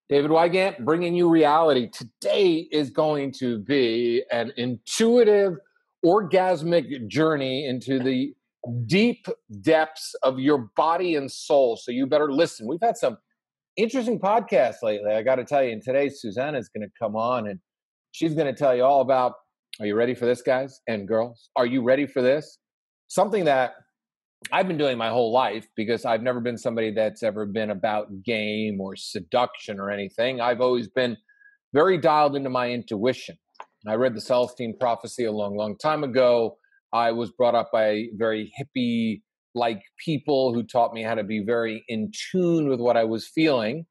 David Wygant bringing you reality. Today is going to be an intuitive, orgasmic journey into the deep depths of your body and soul. So you better listen. We've had some interesting podcasts lately, I got to tell you. And today, Susanna is going to come on and she's going to tell you all about, are you ready for this, guys and girls? Are you ready for this? Something that I've been doing my whole life because I've never been somebody that's ever been about game or seduction or anything. I've always been very dialed into my intuition. I read the Celestine Prophecy a long, long time ago. I was brought up by very hippie like people who taught me how to be very in tune with what I was feeling.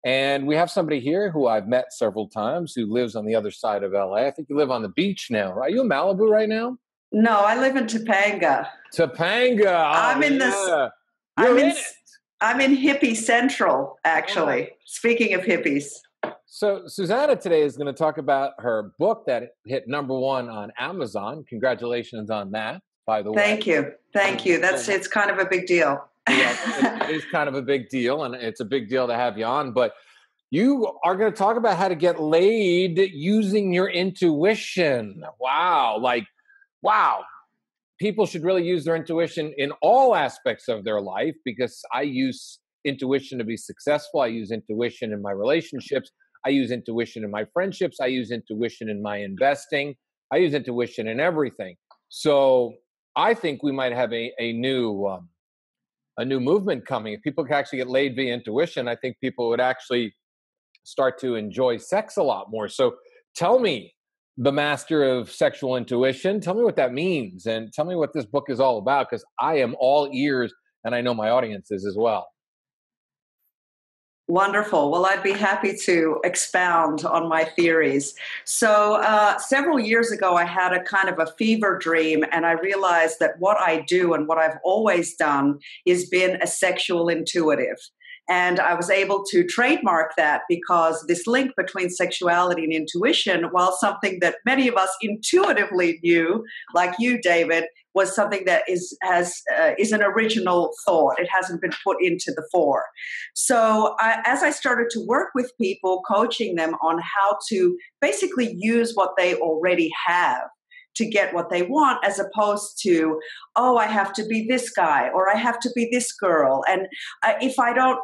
And we have somebody here who I've met several times who lives on the other side of LA. I think you live on the beach now, right? Are you in Malibu right now? No, I live in Topanga. Topanga. Oh, I'm in yeah. I'm in hippie central, actually. Oh. Speaking of hippies. So Susanna today is going to talk about her book that hit #1 on Amazon. Congratulations on that, by the way. Thank you. It's kind of a big deal. Well, it is kind of a big deal, and it's a big deal to have you on. But you are going to talk about how to get laid using your intuition. Wow. Wow. People should really use their intuition in all aspects of their life because I use intuition to be successful. I use intuition in my relationships. I use intuition in my friendships. I use intuition in my investing. I use intuition in everything. So I think we might have a new movement coming. If people could actually get laid via intuition, I think people would actually start to enjoy sex a lot more. So tell me, the master of sexual intuition, tell me what that means and tell me what this book is all about, because I am all ears and I know my audience is as well. Wonderful. Well, I'd be happy to expound on my theories. So several years ago, I had a kind of a fever dream, and I realized that what I do and what I've always done is been a sexual intuitive. And I was able to trademark that because this link between sexuality and intuition, while something that many of us intuitively knew, like you, David, was something that is an original thought. It hasn't been put into the fore. So as I started to work with people, coaching them on how to basically use what they already have to get what they want, as opposed to, oh, I have to be this guy or I have to be this girl. And if I don't,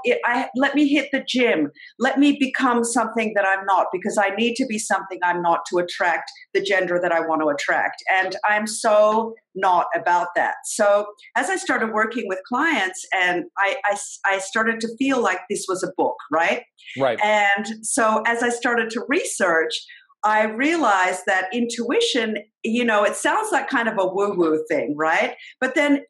let me hit the gym. Let me become something that I'm not, because I need to be something I'm not to attract the gender that I want to attract. And I'm so not about that. So as I started working with clients, and I started to feel like this was a book, right? Right. And so as I started to research, I realized that intuition, it sounds like kind of a woo-woo thing, right? But then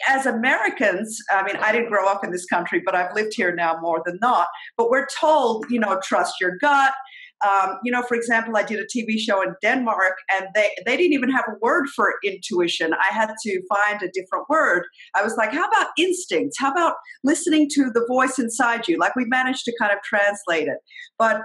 as Americans, I mean, I didn't grow up in this country, but I've lived here now more than not. But we're told, trust your gut. For example, I did a TV show in Denmark, and they didn't even have a word for intuition. I had to find a different word. I was like, how about instincts? How about listening to the voice inside you? Like, we managed to kind of translate it. But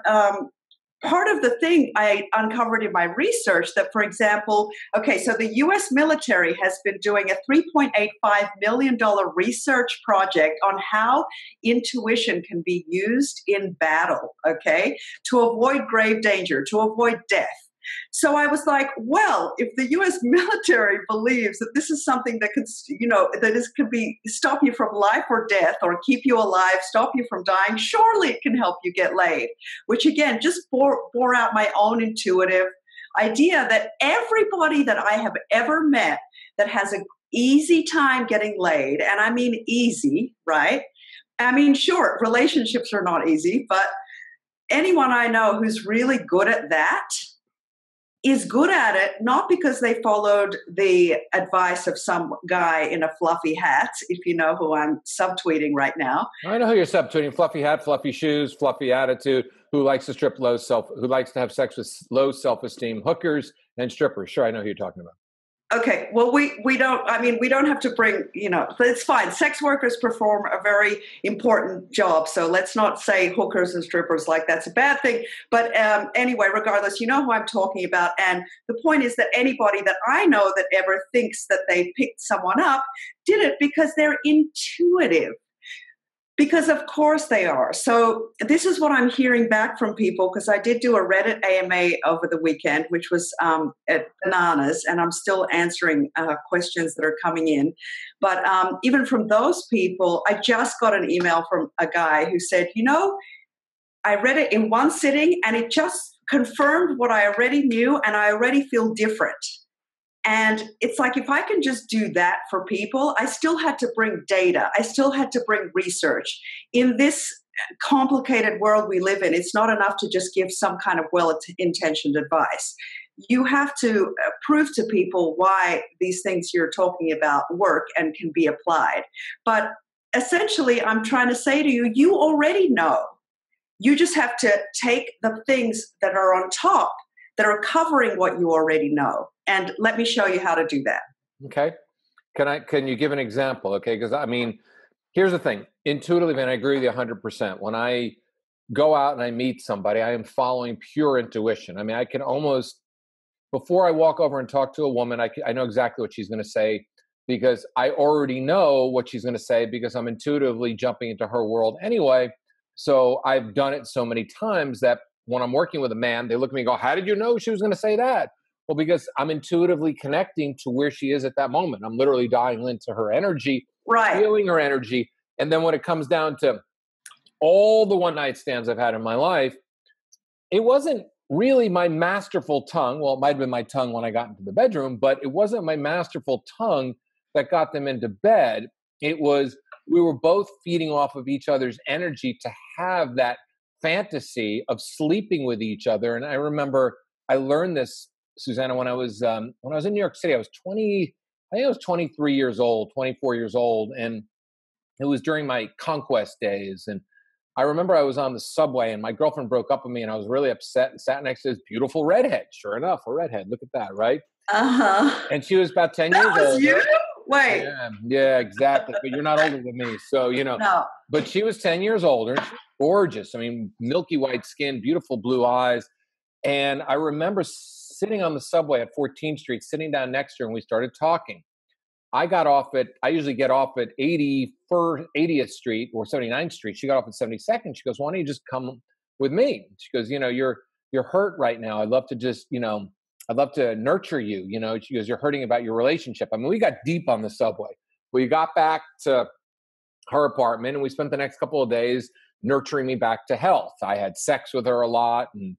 part of the thing I uncovered in my research that, for example, so the U.S. military has been doing a $3.85 million research project on how intuition can be used in battle, to avoid grave danger, to avoid death. So I was like, well, if the U.S. military believes that this is something that could, stop you from life or death, or keep you alive, stop you from dying, surely it can help you get laid. Which again, just bore out my own intuitive idea that everybody that I have ever met that has an easy time getting laid, and I mean easy, right? I mean, sure, relationships are not easy, but anyone I know who's really good at that is good at it, not because they followed the advice of some guy in a fluffy hat, if you know who I'm subtweeting right now. I know who you're subtweeting. Fluffy hat, fluffy shoes, fluffy attitude, who likes to who likes to have sex with low self-esteem hookers and strippers. Sure, I know who you're talking about. Okay, well, we don't have to bring, it's fine. Sex workers perform a very important job, so let's not say hookers and strippers like that's a bad thing. But anyway, regardless, you know who I'm talking about. And the point is that anybody that I know that ever thinks that they picked someone up did it because they're intuitive. Because of course they are. So this is what I'm hearing back from people, because I did do a Reddit AMA over the weekend, which was at bananas, and I'm still answering questions that are coming in. But even from those people, I just got an email from a guy who said, I read it in one sitting and it just confirmed what I already knew, and I already feel different. And it's like, if I can just do that for people, I still had to bring data. I still had to bring research. In this complicated world we live in, it's not enough to just give some kind of well-intentioned advice. You have to prove to people why these things you're talking about work and can be applied. But essentially, I'm trying to say to you, you already know. You just have to take the things that are on top that are covering what you already know. And let me show you how to do that. Okay. Can you give an example? Okay. Because I mean, here's the thing. Intuitively, and I agree with you 100%. When I go out and I meet somebody, I am following pure intuition. I mean, I can almost, before I walk over and talk to a woman, I know exactly what she's going to say, because I already know what she's going to say because I'm intuitively jumping into her world anyway. So I've done it so many times that when I'm working with a man, they look at me and go, how did you know she was going to say that? Well, because I'm intuitively connecting to where she is at that moment. I'm literally dialing into her energy, Right. feeling her energy. And then when it comes down to all the one night stands I've had in my life, it wasn't really my masterful tongue. Well, it might have been my tongue when I got into the bedroom, but it wasn't my masterful tongue that got them into bed. It was, we were both feeding off of each other's energy to have that fantasy of sleeping with each other. And I remember I learned this, Susanna, when I was in New York City. I was 20, I think I was 23 years old, 24 years old, and it was during my conquest days. And I remember I was on the subway and my girlfriend broke up with me and I was really upset and sat next to this beautiful redhead. Sure enough, a redhead. Look at that, right? Uh-huh. And she was about 10 That years was older. you? Wait. Yeah, exactly. But you're not older than me. So, No. but she was 10 years older. She was gorgeous. I mean, milky white skin, beautiful blue eyes. And I remember sitting on the subway at 14th Street, sitting down next to her, and we started talking. I usually get off at 80th Street or 79th Street. She got off at 72nd. She goes, why don't you just come with me? She goes, you're hurt right now. I'd love to just, I'd love to nurture you. She goes, you're hurting about your relationship. I mean, we got deep on the subway. We got back to her apartment and we spent the next couple of days nurturing me back to health. I had sex with her a lot and,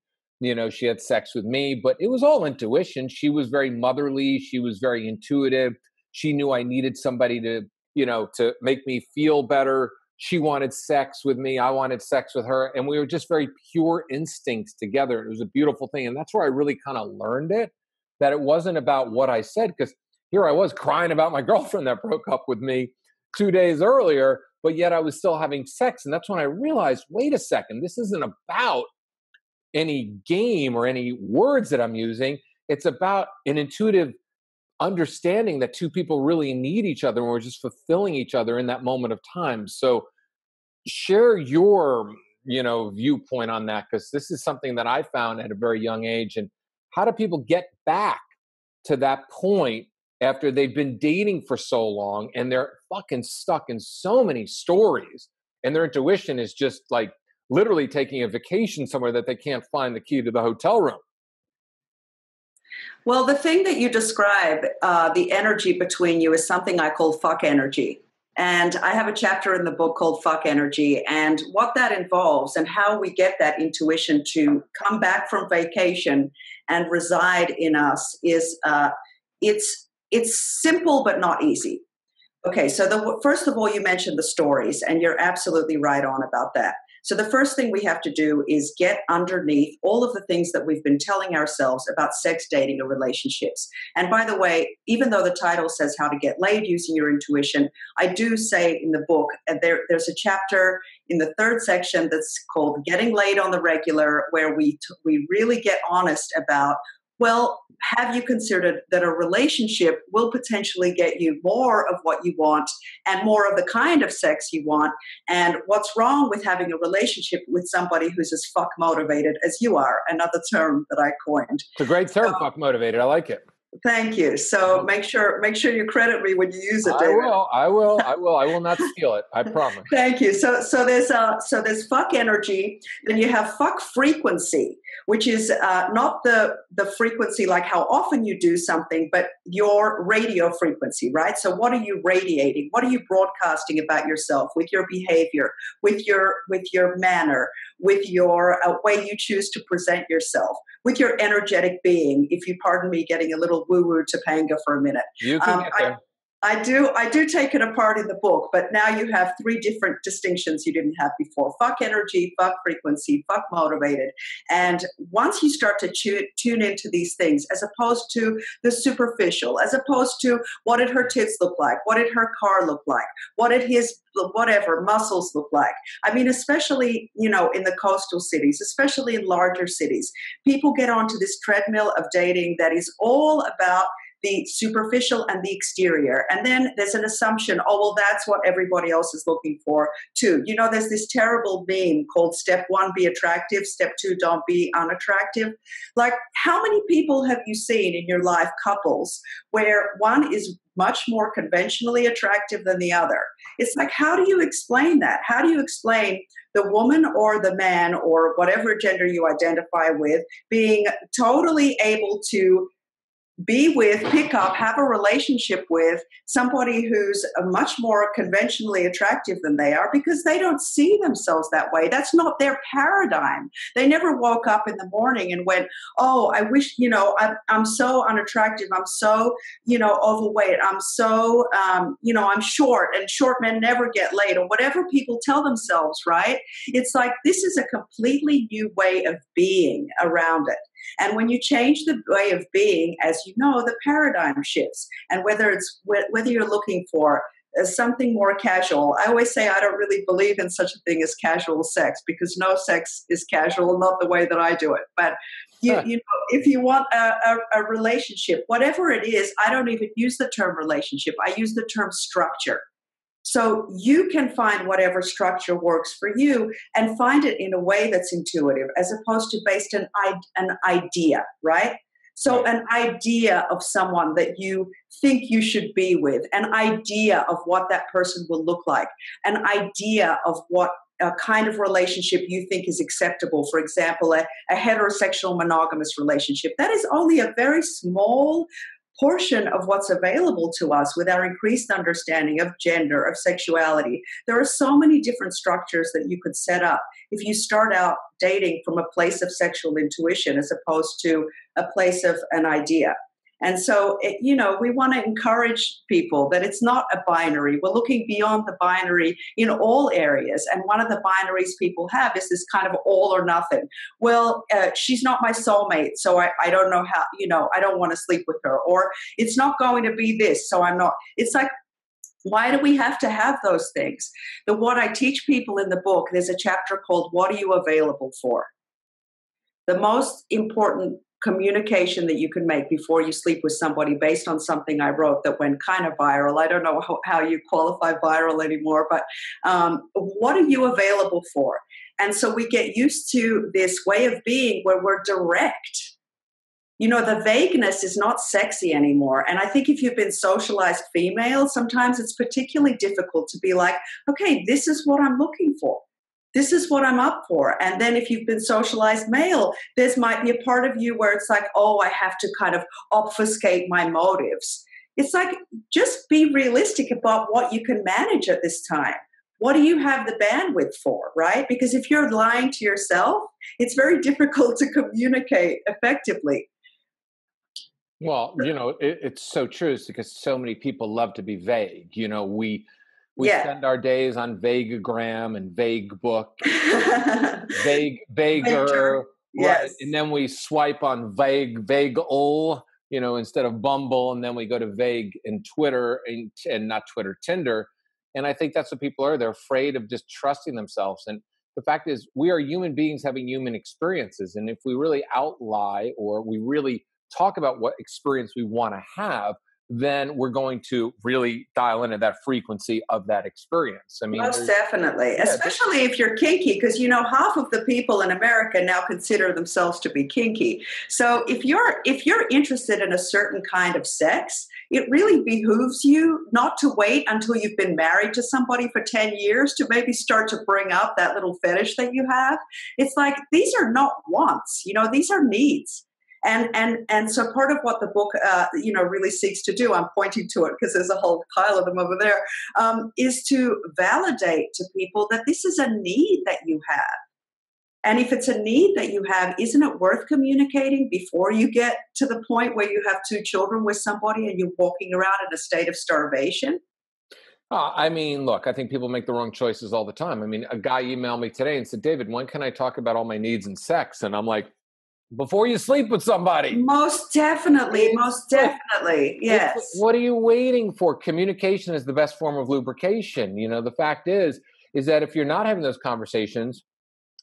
she had sex with me, but it was all intuition. She was very motherly. She was very intuitive. She knew I needed somebody to, to make me feel better. She wanted sex with me. I wanted sex with her. And we were just very pure instincts together. It was a beautiful thing. And that's where I really kind of learned it, that it wasn't about what I said, because here I was crying about my girlfriend that broke up with me 2 days earlier, but yet I was still having sex. And that's when I realized, wait a second, this isn't about any game or any words that I'm using. It's about an intuitive understanding that two people really need each other and we're just fulfilling each other in that moment of time. So share your, viewpoint on that, because this is something that I found at a very young age. And how do people get back to that point after they've been dating for so long and they're fucking stuck in so many stories and their intuition is just like literally taking a vacation somewhere that they can't find the key to the hotel room? Well, the thing that you describe, the energy between you, is something I call fuck energy. And I have a chapter in the book called Fuck Energy, and what that involves and how we get that intuition to come back from vacation and reside in us is it's simple but not easy. Okay, so first of all, you mentioned the stories, and you're absolutely right on about that. So the first thing we have to do is get underneath all of the things that we've been telling ourselves about sex, dating, and relationships. And by the way, even though the title says how to get laid using your intuition, I do say in the book, and there's a chapter in the third section that's called Getting Laid on the Regular, where we really get honest about, well, have you considered that a relationship will potentially get you more of what you want and more of the kind of sex you want? And what's wrong with having a relationship with somebody who's as fuck motivated as you are? Another term that I coined. It's a great term, fuck motivated. I like it. Thank you. So make sure you credit me when you use it, I David. will. I will. I will. I will not steal it. I promise. Thank you. So there's fuck energy. Then you have fuck frequency, which is not the frequency like how often you do something, but your radio frequency, right? So what are you radiating? What are you broadcasting about yourself with your behavior, with your manner, with your way you choose to present yourself, with your energetic being? If you pardon me, getting a little woo woo Topanga for a minute. You can get there. I do take it apart in the book, but now you have three different distinctions you didn't have before: fuck energy, fuck frequency, fuck motivated. And once you start to tune into these things, as opposed to the superficial, as opposed to what did her tits look like, what did her car look like, what did his whatever muscles look like. I mean, especially, in the coastal cities, especially in larger cities, people get onto this treadmill of dating that is all about the superficial and the exterior. And then there's an assumption, oh, well, that's what everybody else is looking for too. There's this terrible meme called step 1, be attractive. Step 2, don't be unattractive. Like, how many people have you seen in your life, couples, where one is much more conventionally attractive than the other? It's like, how do you explain that? How do you explain the woman or the man or whatever gender you identify with being totally able to be with, pick up, have a relationship with somebody who's much more conventionally attractive than they are, because they don't see themselves that way. That's not their paradigm. They never woke up in the morning and went, oh, I wish, I'm so unattractive. I'm so, overweight. I'm so, I'm short, and short men never get laid, or whatever people tell themselves, right? It's like, this is a completely new way of being around it. And when you change the way of being, as you know, the paradigm shifts. And whether you're looking for something more casual, I always say I don't really believe in such a thing as casual sex, because no sex is casual, not the way that I do it. But if you want a relationship, whatever it is, I don't even use the term relationship. I use the term structure. So you can find whatever structure works for you and find it in a way that's intuitive, as opposed to based on an idea, right? So an idea of someone that you think you should be with, an idea of what that person will look like, an idea of what a kind of relationship you think is acceptable. For example, a heterosexual monogamous relationship. That is only a very small portion of what's available to us with our increased understanding of gender, of sexuality. There are so many different structures that you could set up if you start out dating from a place of sexual intuition as opposed to a place of an idea. And so, we want to encourage people that it's not a binary. We're looking beyond the binary in all areas. And one of the binaries people have is this kind of all or nothing. Well, she's not my soulmate, so I don't know how, I don't want to sleep with her. Or it's not going to be this, so I'm not. It's like, why do we have to have those things? What I teach people in the book, there's a chapter called What Are You Available For? The most important communication that you can make before you sleep with somebody, based on something I wrote that went kind of viral. I don't know how you qualify viral anymore, but what are you available for? And so we get used to this way of being where we're direct. The vagueness is not sexy anymore. And I think if you've been socialized female, sometimes it's particularly difficult to be like, okay, this is what I'm looking for. This is what I'm up for. And then if you've been socialized male, there's might be a part of you where it's like, oh, I have to kind of obfuscate my motives. It's like, just be realistic about what you can manage at this time. What do you have the bandwidth for, right? Because if you're lying to yourself, it's very difficult to communicate effectively. Well, it's so true. It's because so many people love to be vague. We spend our days on Vagogram and Vague Book, Vaguer, Yes. right? And then we swipe on Vague-ol, instead of Bumble, and then we go to Vague and Twitter and not Twitter, Tinder. And I think that's what people are. They're afraid of just trusting themselves. And the fact is, we are human beings having human experiences. And if we really outlie, or we really talk about what experience we want to have, then we're going to really dial into that frequency of that experience. I mean, Most definitely, yeah, especially if you're kinky, because half of the people in America now consider themselves to be kinky. So if you're interested in a certain kind of sex, it really behooves you not to wait until you've been married to somebody for 10 years to maybe start to bring up that little fetish that you have. It's like these are not wants, these are needs. And so part of what the book really seeks to do, I'm pointing to it because there's a whole pile of them over there, is to validate to people that this is a need that you have. And if it's a need that you have, isn't it worth communicating before you get to the point where you have 2 children with somebody and you're walking around in a state of starvation? I mean, look, I think people make the wrong choices all the time. I mean, a guy emailed me today and said, David, when can I talk about all my needs and sex? And I'm like, before you sleep with somebody. Most definitely, most definitely, yes. What are you waiting for? Communication is the best form of lubrication. The fact is that if you're not having those conversations,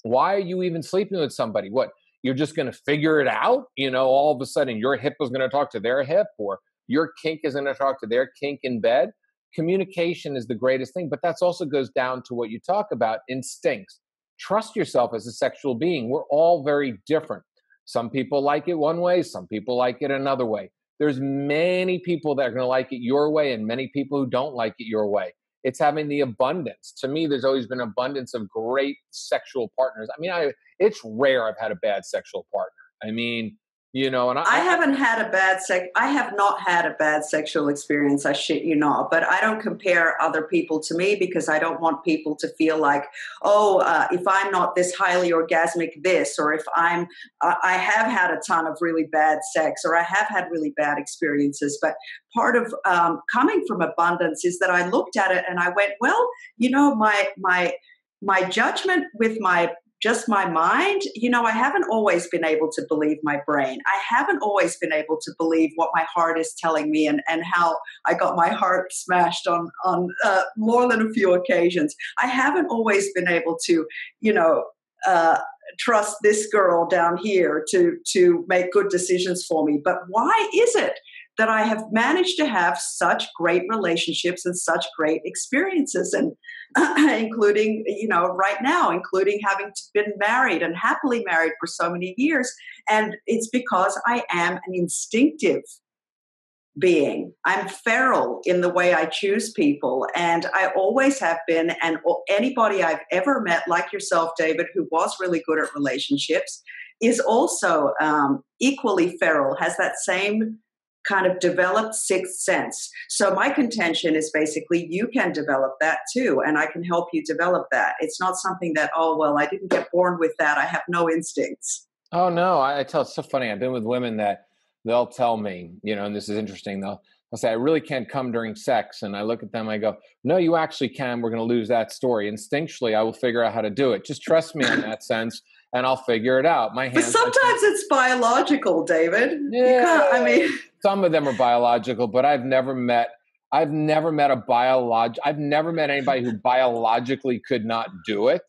why are you even sleeping with somebody? What, you're just going to figure it out? All of a sudden your hip is going to talk to their hip, or your kink is going to talk to their kink in bed. Communication is the greatest thing, but that also goes down to what you talk about, instincts. Trust yourself as a sexual being. We're all very different. Some people like it one way, some people like it another way. There's many people that are going to like it your way and many people who don't like it your way. It's having the abundance. To me, there's always been abundance of great sexual partners. I mean, it's rare I've had a bad sexual partner. I mean, and I haven't had I have not had a bad sexual experience, I shit you not, but I don't compare other people to me because I don't want people to feel like, if I'm not this highly orgasmic this, or if I have had a ton of really bad sex, or I have had really bad experiences. But part of coming from abundance is that I looked at it and I went, well, my judgment with just my mind, I haven't always been able to believe my brain. I haven't always been able to believe what my heart is telling me, and how I got my heart smashed on more than a few occasions. I haven't always been able to, trust this girl down here to make good decisions for me. But why is it that I have managed to have such great relationships and such great experiences, and including, right now, including having been married and happily married for so many years. And it's because I am an instinctive being. I'm feral in the way I choose people, and I always have been. And anybody I've ever met, like yourself, David, who was really good at relationships, is also equally feral, has that same kind of developed sixth sense. So my contention is basically you can develop that too, and I can help you develop that. It's not something that, I didn't get born with that, I have no instincts. Oh, no, I tell, it's so funny. I've been with women that they'll tell me, and this is interesting, they'll say, I really can't come during sex. And I look at them, I go, no, you actually can. We're going to lose that story. Instinctually, I will figure out how to do it. Just trust me in that sense, and I'll figure it out. My hands. But sometimes it's biological, David. Yeah, you can't, some of them are biological, but I've never met anybody who biologically could not do it.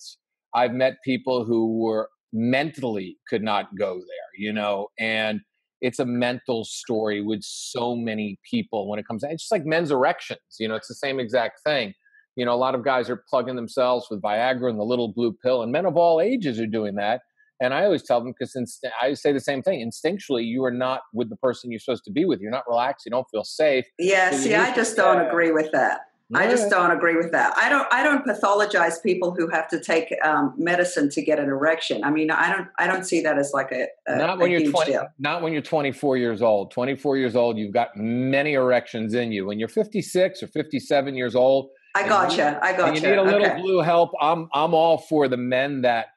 I've met people who were mentally could not go there, and it's a mental story with so many people when it comes to, it's just like men's erections, it's the same exact thing. A lot of guys are plugging themselves with Viagra and the little blue pill, and men of all ages are doing that. And I always tell them, because I say the same thing, instinctually, you are not with the person you're supposed to be with. You're not relaxed. You don't feel safe. Yeah, see, I just don't agree with that. I just don't agree with that. I don't pathologize people who have to take medicine to get an erection. I mean, I don't see that as like a not when you're 20, deal. Not when you're 24 years old. 24 years old, you've got many erections in you. When you're 56 or 57 years old, I gotcha. You need a little blue help. I'm all for the men that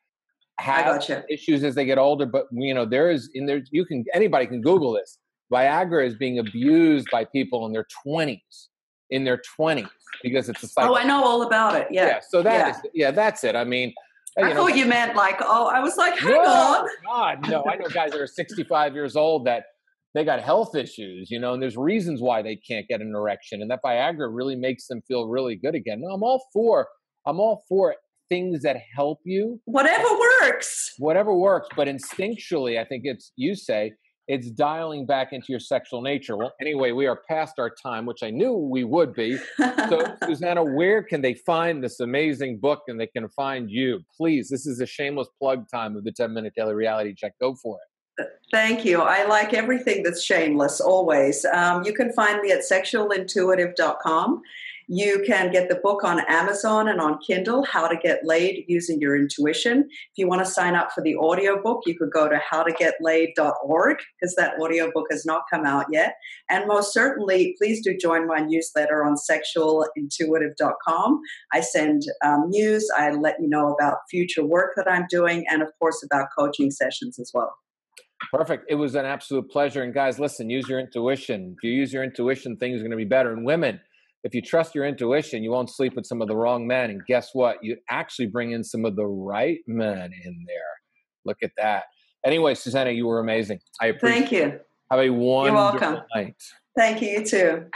have issues as they get older, but anybody can Google this. Viagra is being abused by people in their 20s. Because it's a cycle. Oh, I know all about it. Yeah. So that's it. I mean, I thought you meant like, I was like, hang on. God, no. I know guys that are 65 years old that they got health issues, and there's reasons why they can't get an erection, and that Viagra really makes them feel really good again. No, I'm all for things that help you. Whatever works. But instinctually, I think you say, It's dialing back into your sexual nature. Well, anyway, we are past our time, which I knew we would be. So, Susanna, where can they find this amazing book and they can find you? Please, this is a shameless plug time of the 10-minute daily reality check. Go for it. Thank you. I like everything that's shameless, always. You can find me at sexualintuitive.com. You can get the book on Amazon and on Kindle, How to Get Laid Using Your Intuition. If you want to sign up for the audiobook, you could go to howtogetlaid.org, because that audiobook has not come out yet. And most certainly, please do join my newsletter on sexualintuitive.com. I send news. I let you know about future work that I'm doing, and of course about coaching sessions as well. Perfect. It was an absolute pleasure. And guys, listen, use your intuition. If you use your intuition, things are going to be better. And women, if you trust your intuition, you won't sleep with some of the wrong men. And guess what? You actually bring in some of the right men in there. Look at that. Anyway, Susanna, you were amazing. I appreciate it. Thank you. Have a wonderful You're welcome. night. Thank you. You too.